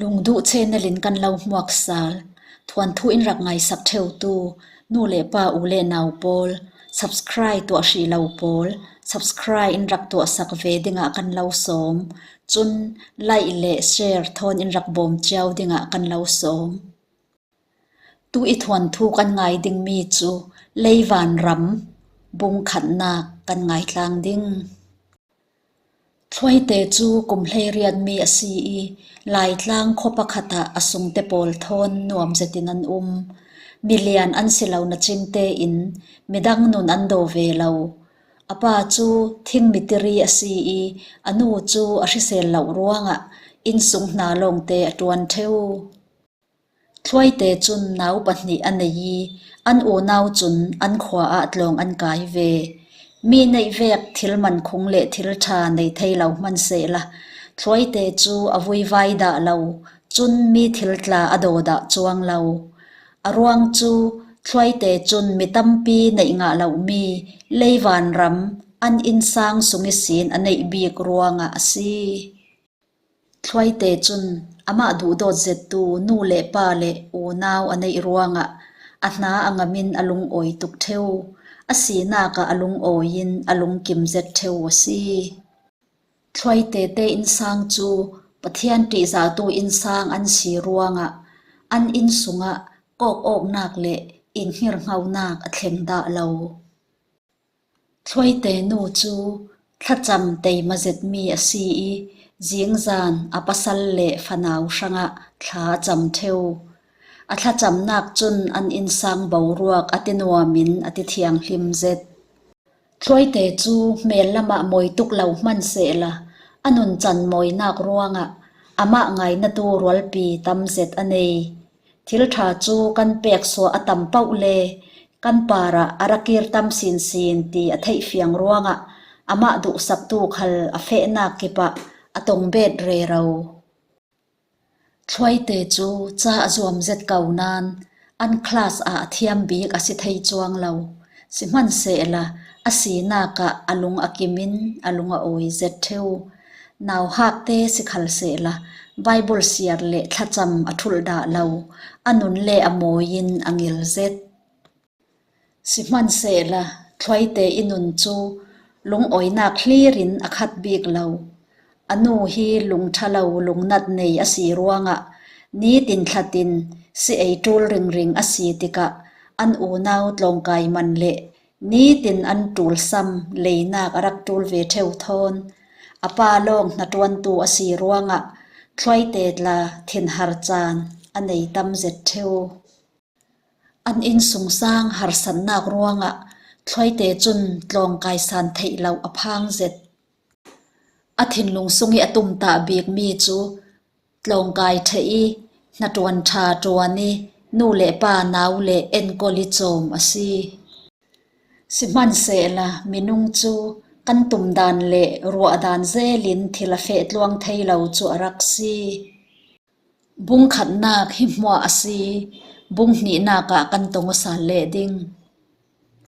ลุงดูเชนลินกันเล่าหมวกสาลทวนทุอินรักไงสักเทวตูนูเลปาอูเลนาวโปล subscribe ตัวชีเล่าโปล subscribe อินรักตัวสักเวดิงะกันเล่าสมจุนไลเลแชร์ทอนอินรักบอมเจ้าดิงะกันเล่าสมตูอิทวนทุกันไงดิงมีจูเลวันรำบุงขันนักกันไงกลางดิงช่วยเตจูกุมเลเรียนมีอสีลายทางคบขัตะอสุงเตปอลทนนวมเจตินันมิเลียนอันสิลาวนัจิมเตอินมิดังนุนอันโดเวลาวอปาจูทิ้งมิตรีอสีอนูจูอชิเซลลาวรวงะอินสุงนาลงเตอตวนเทวช่วยเตจุนนาวปันนีอันเนยีอันโอนาวจุนอันขวาอัดลงอันกายเวมีในเวกทิลมันคงเละทิลชาในไทยเรามันเสละช่วยเตจูอวุยไวดาเราจุนมีทิลตลาอโดดาจวงเราอรวงจูช่วยเตจุนมีตั้มปีในงาเรามีเลวันรำอันอินสางสุงิสินอันในบีกรวงอาซีช่วยเตจุนอามาดูโดดเจตูนูเลปาเลโอนาวอันในรวงอันนาอังมินอลุงโอยตุกเทวอสีนากะอลุงโอยินอลุงกิมเจตเทวสีช่วยเตเตอินสางจูปะเทียนติจาตูอินสางอันสีรวงอันอินสุงกอกอกนักเลอินหิรเงานักอัเทงดาเราช่วยเตนูจูถ้าจำเตมาเจ็ดมีอสีจิงจานอปัสสเลฟนาวช่างท้าจำเทวอัถ้าจำนักจุนอันอินสางเบารวกอตินัวมินอติเทียงหิมเจ็ดช่วยเตจูเมลละมะมวยตุกเหล่ามันเสละอนุนจันมวยนักรวงอามะไงนตูรวลปีตำเจ็ดอเนทิลทาจูกันเปียกสัวอตัมเป้าเลกันปาระอารักิรตำสินสินตีอเทยเฟียงรวงอามะดุสักตูขัลอเฟนักกิปะอตงเบดเรเราช่วยเตจูจ้าจวมเจ็ดเก่านานอันคลาสอาเทียมบีกอสิไทยจวงเราสิมันเสละอสีนากะอลุงอากิมินอลุงอโอยเจ็ดเทวนาวหักเตสิขัลเสละไบเบิลเสียร์เลทัจำอทุลดาเราอนุนเลอโมยินอังิลเจ็ดสิมันเสละช่วยเตอินุนจูลุงโอยนาคลีรินอคัดบีกเราอนูฮีลุงทะเลาลุงนัดในอสีรวงนี้ตินทัดินสิไอจูลริงริงอสีติกะอันอูนาวตลงกายมันเละนี้ตินอันจูลซ้ำเลยนักรักจูลเวเทวทอนอปาลงนัดวันตูอสีรวงช่วยเตดลาเทนฮาร์จานอันในตำเจ็ดเทวอันอินสุงสร้างฮาร์สันนักรวงช่วยเตจุนตลงกายสันเทเหลาอพังเจ็ดอธินลุงสุงอตุมตาเบียกมีจูตลงกายเทอีนัดวันชาจวนีนูเลปานาวเลเอ็นโกลิโจมอสีสิมันเสละมินุงจูกันตุมดานเลรัวดานเซลินทิลเฟตลวงไทยเราจูรักซีบุงขันนักหิมวาอสีบุงหนีนากะกันตงสาเลดิง